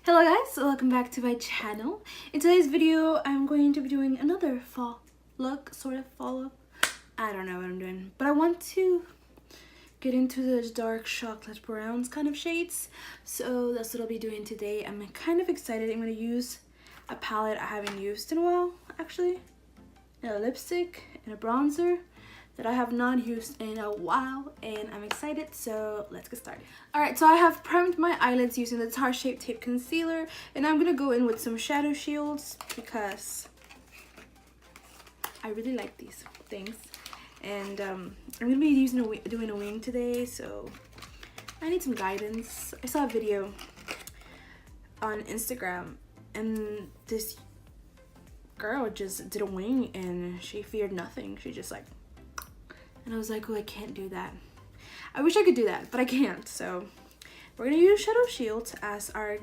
Hello guys, welcome back to my channel. In today's video, I'm going to be doing another fall look, sort of fall look. I don't know what I'm doing, but I want to get into the dark chocolate browns kind of shades. So that's what I'll be doing today. I'm kind of excited. I'm going to use a palette I haven't used in a while, actually. And a lipstick and a bronzer that I have not used in a while, and I'm excited, so let's get started. Alright, so I have primed my eyelids using the Tarte Shape Tape Concealer, and I'm gonna go in with some shadow shields because I really like these things. And I'm gonna be doing a wing today, so I need some guidance. I saw a video on Instagram, and this girl just did a wing, and she feared nothing. She just like, and I was like, oh, I can't do that. I wish I could do that, but I can't. So we're gonna use shadow shields as our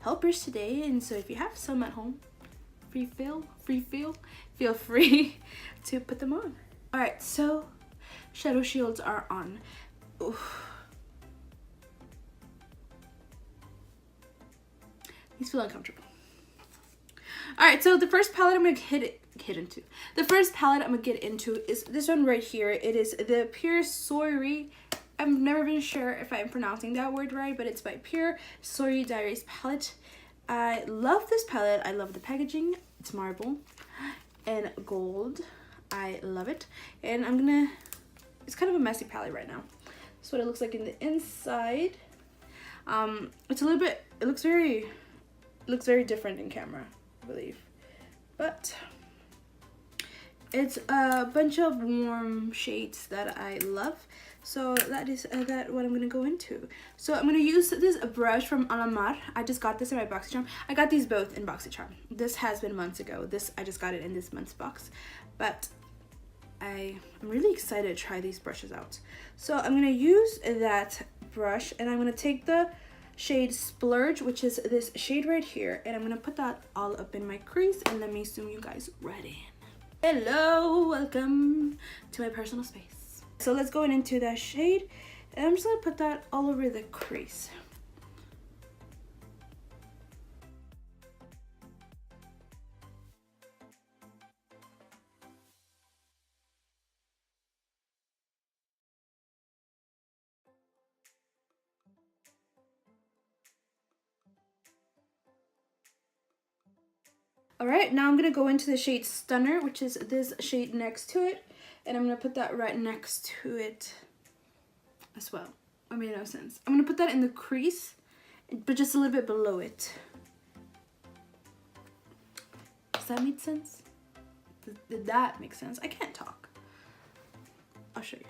helpers today. And so if you have some at home, feel free to put them on. All right, so shadow shields are on. Oof. These feel uncomfortable. All right, so the first palette I'm gonna the first palette I'm gonna get into is this one right here. It is the Pure Soirée. I've never been sure if I'm pronouncing that word right, but it's by Pure Soirée Diaries Palette. I love this palette. I love the packaging. It's marble and gold. I love it. And it's kind of a messy palette right now. That's what it looks like in the inside. It's a little bit, it looks very different in camera, I believe. But it's a bunch of warm shades that I love. So that is what I'm gonna go into. So I'm gonna use this brush from Alamar. I just got this in my BoxyCharm. I got these both in BoxyCharm. This has been months ago. I just got it in this month's box. But I'm really excited to try these brushes out. So I'm gonna use that brush, and I'm gonna take the shade Splurge, which is this shade right here, and I'm gonna put that all up in my crease, and let me zoom you guys right in. Hello, welcome to my personal space. So let's go into that shade, and I'm just gonna put that all over the crease. Alright, now I'm going to go into the shade Stunner, which is this shade next to it. And I'm going to put that right next to it as well. That made no sense. I'm going to put that in the crease, but just a little bit below it. Does that make sense? Did that make sense? I can't talk. I'll show you.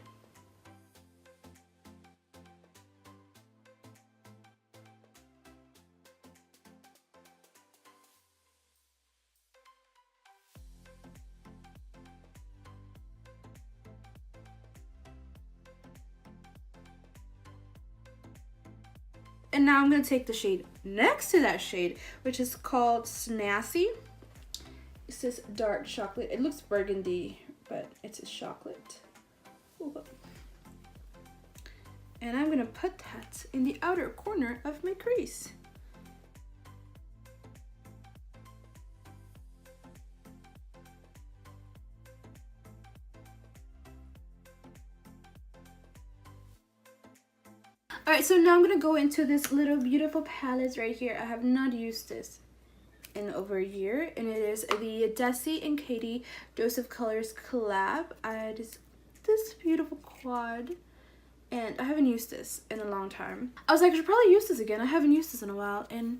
And now I'm going to take the shade next to that shade, which is called Snassy. It's this dark chocolate. It looks burgundy, but it's a chocolate. Ooh. And I'm going to put that in the outer corner of my crease. Alright, so now I'm going to go into this little beautiful palette right here. I have not used this in over a year, and it is the DesiXKaty Dose of Colors collab. It is this beautiful quad, and I haven't used this in a long time. I was like, I should probably use this again. I haven't used this in a while, and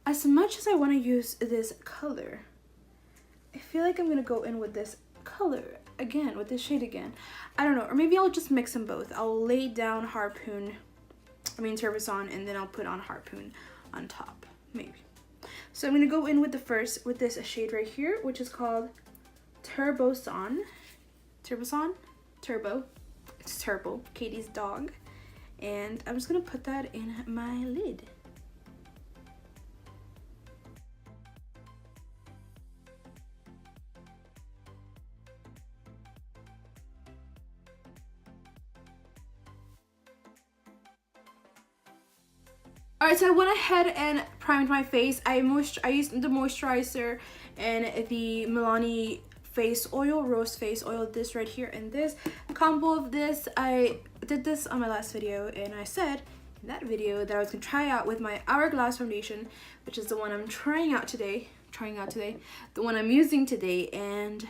as much as I want to use this color, I feel like I'm going to go in with this color again, with this shade again. I don't know, or maybe I'll just mix them both. I'll lay down Turbison, and then I'll put on Harpoon on top, maybe. So I'm gonna go in with this shade right here, which is called Turbo. It's Turbo, Katie's dog. And I'm just gonna put that in my lid. Alright, so I went ahead and primed my face. I used the moisturizer and the Milani face oil, rose face oil, this right here, and this combo of this. I did this on my last video, and I said in that video that I was gonna try out with my Hourglass foundation, which is the one I'm trying out today, the one I'm using today, and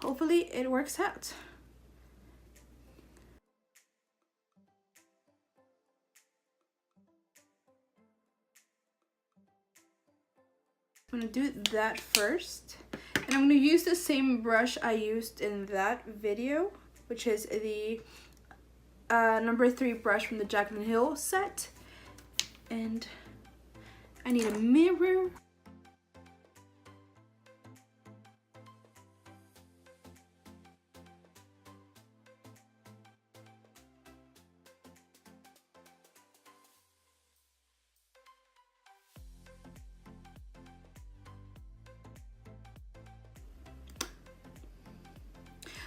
hopefully it works out. I'm gonna do that first, and I'm gonna use the same brush I used in that video, which is the number 3 brush from the Jaclyn Hill set. And I need a mirror.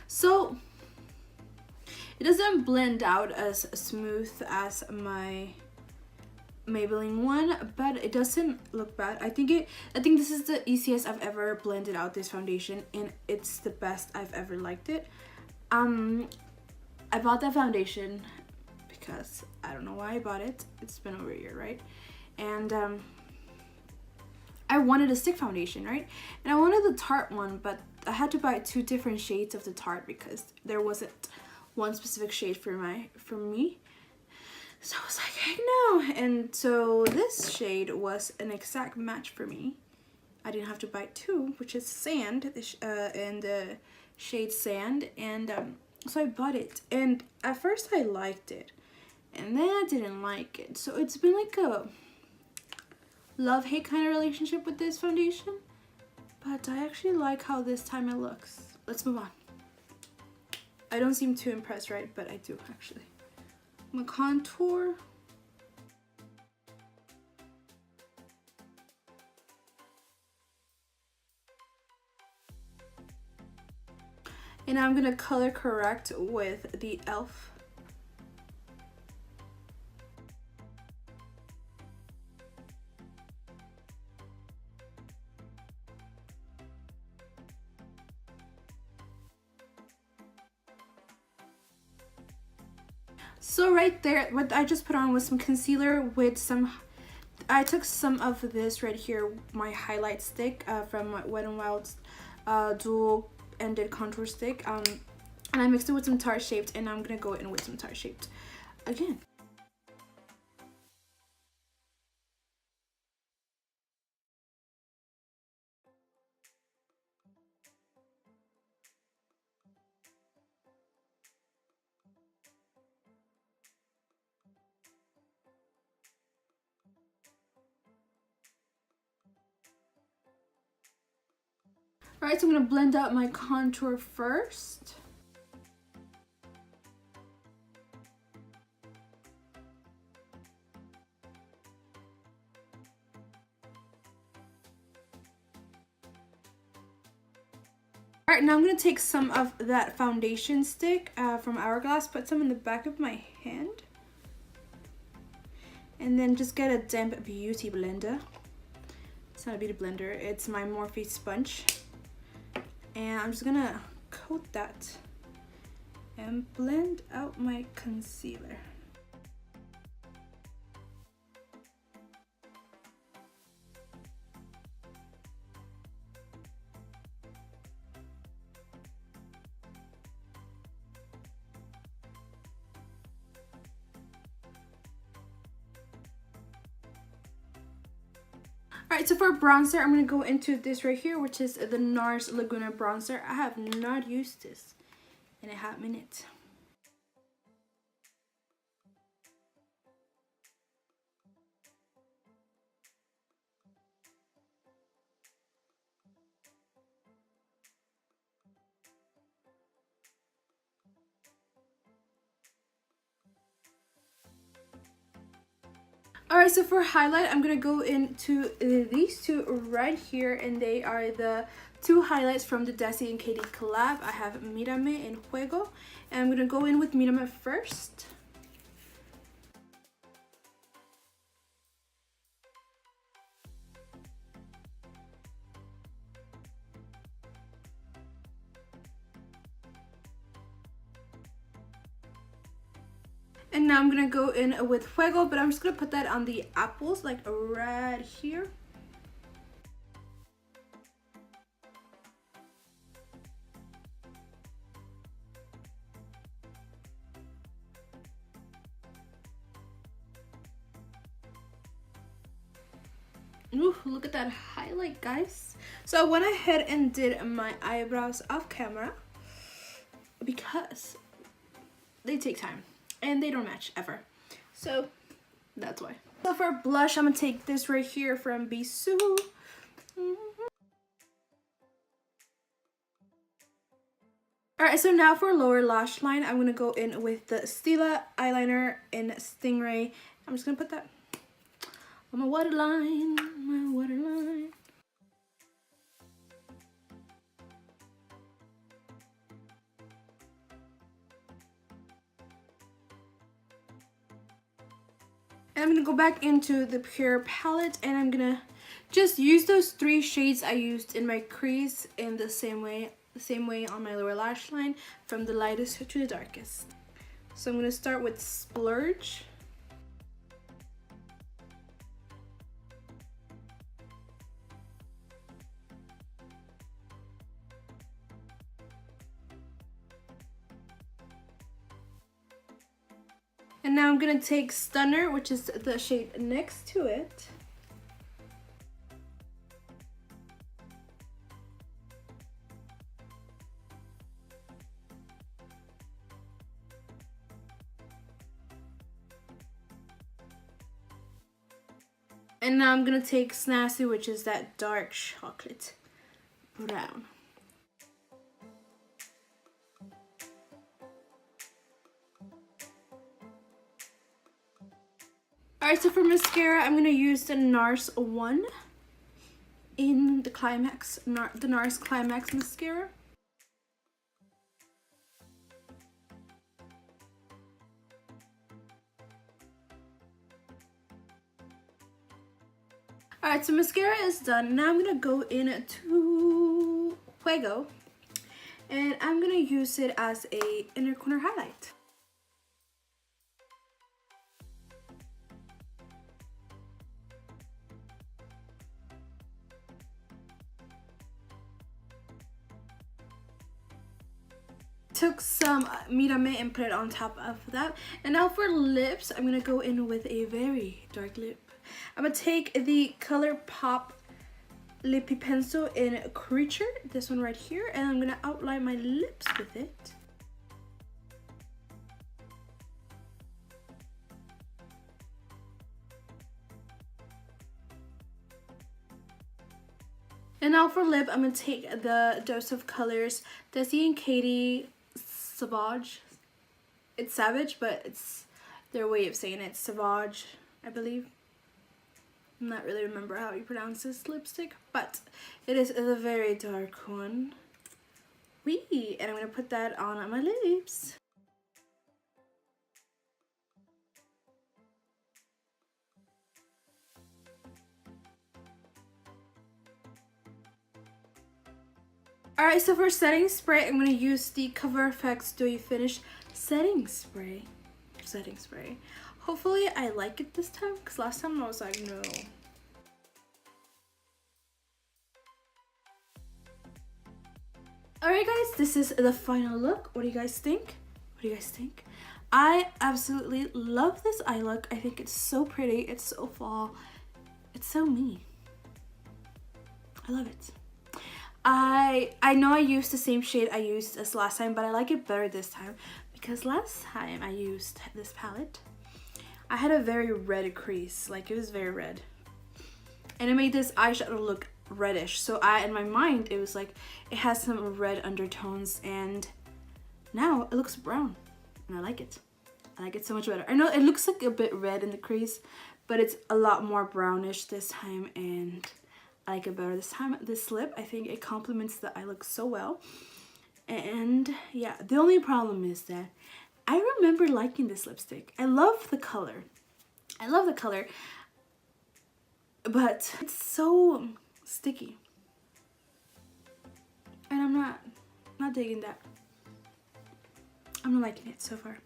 So it doesn't blend out as smooth as my Maybelline one, but it doesn't look bad. I think this is the easiest I've ever blended out this foundation, and it's the best I've ever liked it. I bought that foundation because I don't know why I bought it. It's been over a year, right? And I wanted a stick foundation, right? And I wanted the Tarte one, but I had to buy 2 different shades of the Tarte because there wasn't one specific shade for me. So I was like, heck no. And so this shade was an exact match for me. I didn't have to buy 2, which is Sand, and the shade Sand. And so I bought it. And at first I liked it, and then I didn't like it. So it's been like a love-hate kind of relationship with this foundation. But I actually like how this time it looks. Let's move on. I don't seem too impressed, right? But I do, actually. I'm gonna contour. And I'm gonna color correct with the e.l.f. So right there, what I just put on was some concealer with some, I took some of this right here, my highlight stick from my Wet n Wild's dual ended contour stick, and I mixed it with some Tarte Shaped, and I'm gonna go in with some Tarte Shaped again. Alright, so I'm going to blend out my contour first. Alright, now I'm going to take some of that foundation stick from Hourglass, put some in the back of my hand, and then just get a damp beauty blender. It's not a beauty blender, it's my Morphe sponge. And I'm just gonna coat that and blend out my concealer. Alright, so for bronzer, I'm going to go into this right here, which is the NARS Laguna bronzer. I have not used this in a hot minute. Alright, so for highlight, I'm going to go into these 2 right here, and they are the 2 highlights from the DesiXKaty collab. I have Mirame and Fuego, and I'm going to go in with Mirame first. And now I'm gonna go in with Fuego, but I'm just gonna put that on the apples, like right here. Ooh, look at that highlight, guys. So I went ahead and did my eyebrows off camera because they take time and they don't match ever. So that's why. So for blush, I'm gonna take this right here from Bisou. Alright, so now for lower lash line, I'm gonna go in with the Stila eyeliner in Stingray. I'm just gonna put that on my waterline, my waterline. And I'm gonna go back into the Pure palette and I'm gonna just use those 3 shades I used in my crease in the same way on my lower lash line, from the lightest to the darkest. So I'm gonna start with Splurge. And now I'm gonna take Stunner, which is the shade next to it. And now I'm gonna take Snazzy, which is that dark chocolate brown. Alright, so for mascara, I'm gonna use the NARS 1 in the Climax, the NARS Climax mascara. Alright, so mascara is done. Now I'm gonna go into Fuego and I'm gonna use it as a inner corner highlight. Took some Mirame and put it on top of that. And now for lips, I'm gonna go in with a very dark lip. I'm gonna take the Color Pop Lippy Pencil in Creature, this one right here, and I'm gonna outline my lips with it. And now for lip, I'm gonna take the Dose of Colors DesiXKaty Savage. It's Savage, but it's their way of saying it. Savage, I believe. I'm not really remember how you pronounce this lipstick, but it is a very dark one. Wee! And I'm gonna put that on my lips. Alright, so for setting spray, I'm gonna use the Cover FX Dewy Finish setting spray. Hopefully I like it this time, because last time I was like, no. Alright guys, this is the final look. What do you guys think? I absolutely love this eye look. I think it's so pretty. It's so fall. It's so me. I love it. I know I used the same shade I used as last time, but I like it better this time because last time I used this palette, I had a very red crease, like it was very red, and it made this eyeshadow look reddish. So in my mind, it was like it has some red undertones, and now it looks brown, and I like it. I like it so much better. I know it looks like a bit red in the crease, but it's a lot more brownish this time, and I like it better this time. This lip, I think it complements the eye look so well. And yeah, the only problem is that I remember liking this lipstick. I love the color. But it's so sticky. And I'm not digging that. I'm not liking it so far.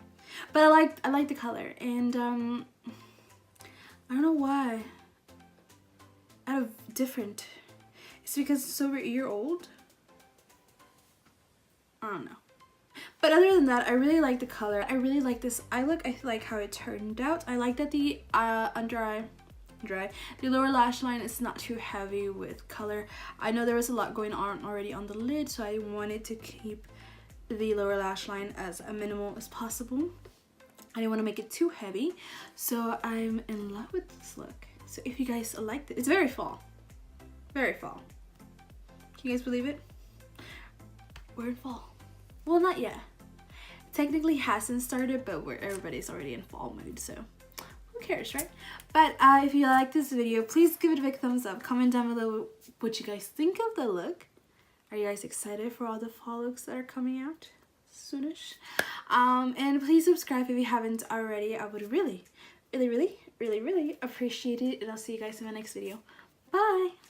But I like the color, and I don't know why. Out of different. It's because it's over a year old. I don't know. But other than that, I really like the color. I really like this eye look. I like how it turned out. I like that the the lower lash line is not too heavy with color. I know there was a lot going on already on the lid, so I wanted to keep the lower lash line as minimal as possible. I didn't want to make it too heavy, so I'm in love with this look. So if you guys like it, it's very fall. Very fall. Can you guys believe it? We're in fall. Well, not yet. Technically hasn't started, but everybody's already in fall mood, so who cares, right? But if you like this video, please give it a big thumbs up. Comment down below what you guys think of the look. Are you guys excited for all the fall looks that are coming out soonish? And please subscribe if you haven't already. I would really appreciate it, and I'll see you guys in my next video. Bye!